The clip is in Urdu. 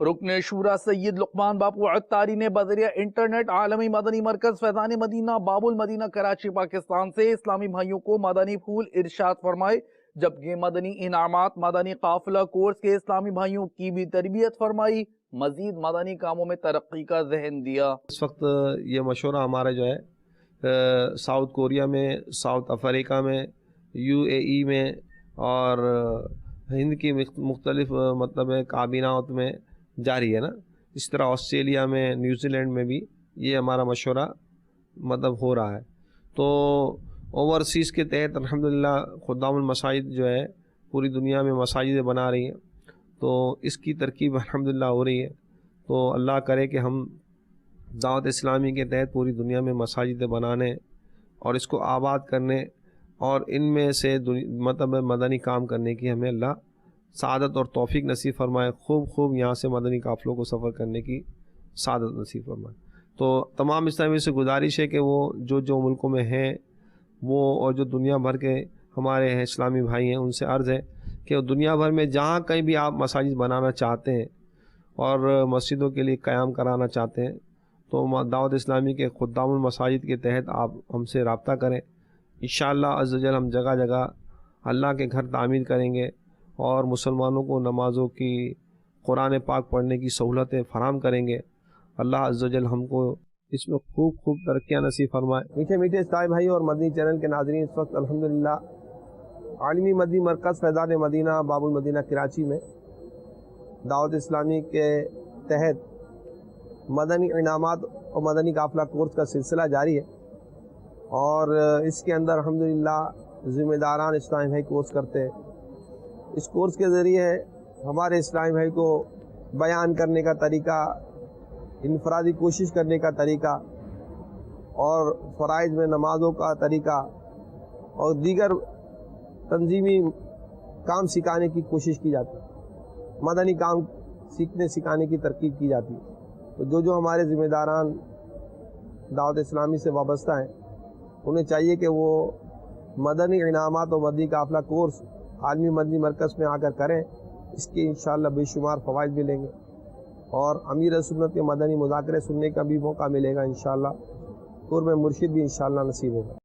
رکن شورا سید لقمان باپو عطاری نے بذریعہ انٹرنیٹ عالمی مدنی مرکز فیضان مدینہ باب المدینہ کراچی پاکستان سے اسلامی بھائیوں کو مدنی پھول ارشاد فرمائے، جبکہ مدنی انعامات مدنی قافلہ کورس کے اسلامی بھائیوں کی بھی تربیت فرمائی، مزید مدنی کاموں میں ترقی کا ذہن دیا۔ اس وقت یہ مشورہ ہمارا جو ہے ساؤتھ کوریا میں، ساؤتھ افریقہ میں، UAE میں اور ہند کی مختلف مطلب کابینات میں جاری ہے نا۔ اس طرح آسٹریلیا میں، نیوزی لینڈ میں بھی یہ ہمارا مشورہ مطلب ہو رہا ہے۔ تو اوورسیز کے تحت الحمدللہ خدام المساجد جو ہے پوری دنیا میں مساجد بنا رہی ہیں، تو اس کی ترکیب الحمدللہ ہو رہی ہے۔ تو اللہ کرے کہ ہم دعوت اسلامی کے تحت پوری دنیا میں مساجد بنانے اور اس کو آباد کرنے اور ان میں سے مطلب مدنی کام کرنے کی ہمیں اللہ سعادت اور توفیق نصیب فرمائے، خوب یہاں سے مدنی قافلوں کو سفر کرنے کی سعادت نصیب فرمائے۔ تو تمام اسلامی سے گزارش ہے کہ وہ جو ملکوں میں ہیں وہ، اور جو دنیا بھر کے ہمارے ہیں اسلامی بھائی ہیں، ان سے عرض ہے کہ دنیا بھر میں جہاں کہیں بھی آپ مساجد بنانا چاہتے ہیں اور مسجدوں کے لیے قیام کرانا چاہتے ہیں تو دعوت اسلامی کے خدام المساجد کے تحت آپ ہم سے رابطہ کریں۔ انشاءاللہ عز و جل ہم جگہ جگہ اللہ کے گھر تعمیر کریں گے اور مسلمانوں کو نمازوں کی، قرآن پاک پڑھنے کی سہولتیں فراہم کریں گے۔ اللہ عز و جل ہم کو اس میں خوب ترقیاں نصیب فرمائے۔ میٹھے میٹھے اسلامی بھائی اور مدنی چینل کے ناظرین، اس وقت الحمدللہ عالمی مدنی مرکز فیضان مدینہ باب المدینہ کراچی میں دعوت اسلامی کے تحت مدنی انعامات اور مدنی قافلہ کورس کا سلسلہ جاری ہے، اور اس کے اندر الحمدللہ ذمہ داران اسلامی بھائی کورس کرتے ہیں۔ اس کورس کے ذریعے ہمارے اسلامی بھائی کو بیان کرنے کا طریقہ، انفرادی کوشش کرنے کا طریقہ اور فرائض میں نمازوں کا طریقہ اور دیگر تنظیمی کام سکھانے کی کوشش کی جاتی ہے، مدنی کام سیکھنے سکھانے کی ترکیب کی جاتی ہے۔ تو جو ہمارے ذمہ داران دعوت اسلامی سے وابستہ ہیں انہیں چاہیے کہ وہ مدنی انعامات اور مدنی قافلہ کورس عالمی مدنی مرکز میں آ کر کریں، اس کے انشاءاللہ بے شمار فوائد ملیں گے اور امیر سنت کے مدنی مذاکرے سننے کا بھی موقع ملے گا انشاءاللہ، قرب مرشد بھی انشاءاللہ نصیب ہوگا۔